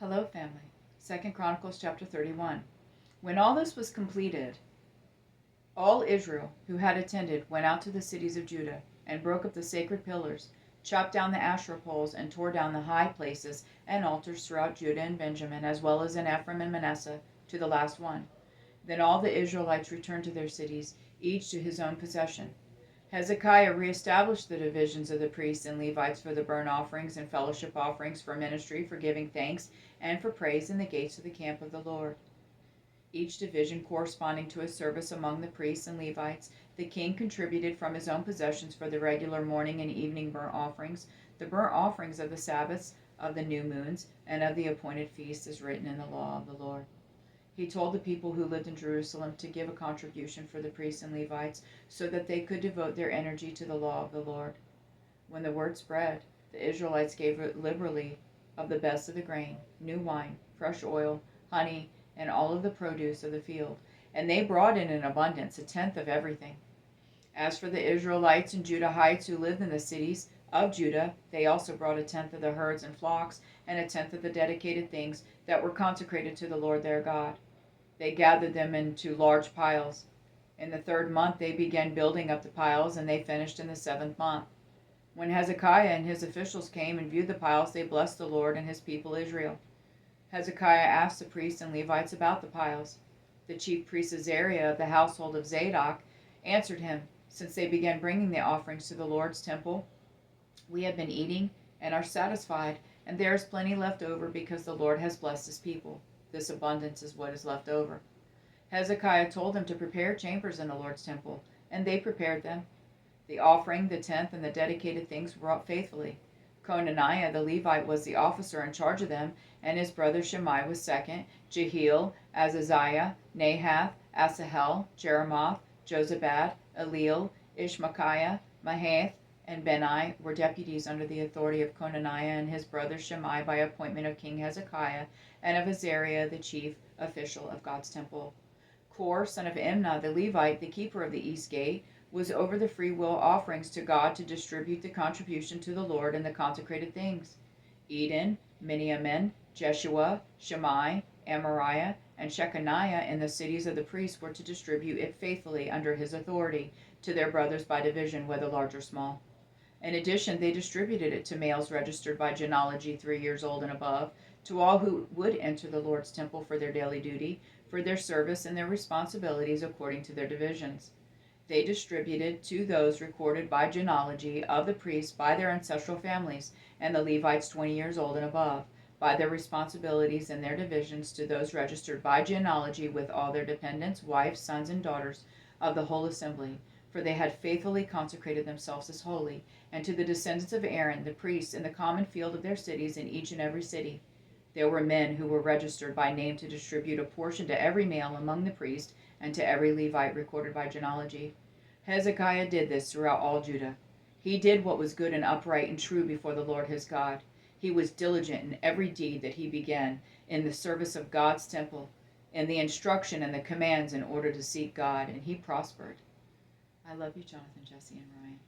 Hello, family. 2 Chronicles chapter 31. When all this was completed, all Israel who had attended went out to the cities of Judah and broke up the sacred pillars, chopped down the Asherah poles, and tore down the high places and altars throughout Judah and Benjamin, as well as in Ephraim and Manasseh, to the last one. Then all the Israelites returned to their cities, each to his own possession. Hezekiah reestablished the divisions of the priests and Levites for the burnt offerings and fellowship offerings, for ministry, for giving thanks, and for praise in the gates of the camp of the Lord, each division corresponding to a service among the priests and Levites. The king contributed from his own possessions for the regular morning and evening burnt offerings, the burnt offerings of the Sabbaths, of the new moons, and of the appointed feasts, as written in the law of the Lord. He told the people who lived in Jerusalem to give a contribution for the priests and Levites, so that they could devote their energy to the law of the Lord. When the word spread, the Israelites gave liberally of the best of the grain, new wine, fresh oil, honey, and all of the produce of the field, and they brought in abundance a tenth of everything. As for the Israelites and Judahites who lived in the cities of Judah, they also brought a tenth of the herds and flocks, and a tenth of the dedicated things that were consecrated to the Lord their God. They gathered them into large piles. In the 3rd month they began building up the piles, and they finished in the 7th month. When Hezekiah and his officials came and viewed the piles, they blessed the Lord and his people Israel. Hezekiah asked the priests and Levites about the piles. The chief priest Azariah of the household of Zadok answered him, "Since they began bringing the offerings to the Lord's temple, we have been eating and are satisfied, and there is plenty left over, because the Lord has blessed his people. This abundance is what is left over." Hezekiah told them to prepare chambers in the Lord's temple, and they prepared them. The offering, the tenth, and the dedicated things were brought faithfully. Conaniah the Levite was the officer in charge of them, and his brother Shimei was second. Jehiel, Azaziah, Nahath, Asahel, Jeremoth, Jozabad, Eliel, Ishmachiah, Mahath, and Benai were deputies under the authority of Conaniah and his brother Shimei, by appointment of King Hezekiah and of Azariah, the chief official of God's temple. Kor, son of Imnah the Levite, the keeper of the east gate, was over the freewill offerings to God, to distribute the contribution to the Lord and the consecrated things. Eden, Miniamin, Jeshua, Shammai, Amariah, and Shechaniah in the cities of the priests were to distribute it faithfully under his authority to their brothers by division, whether large or small. In addition, they distributed it to males registered by genealogy 3 years old and above, to all who would enter the Lord's temple for their daily duty, for their service and their responsibilities according to their divisions. They distributed to those recorded by genealogy of the priests by their ancestral families, and the Levites 20 years old and above, by their responsibilities and their divisions, to those registered by genealogy, with all their dependents, wives, sons, and daughters of the whole assembly, for they had faithfully consecrated themselves as holy, and to the descendants of Aaron, the priests, in the common field of their cities, in each and every city. There were men who were registered by name to distribute a portion to every male among the priests, and to every Levite recorded by genealogy. Hezekiah did this throughout all Judah. He did what was good and upright and true before the Lord his God. He was diligent in every deed that he began, in the service of God's temple, in the instruction and the commands, in order to seek God, and he prospered. I love you, Jonathan, Jesse, and Ryan.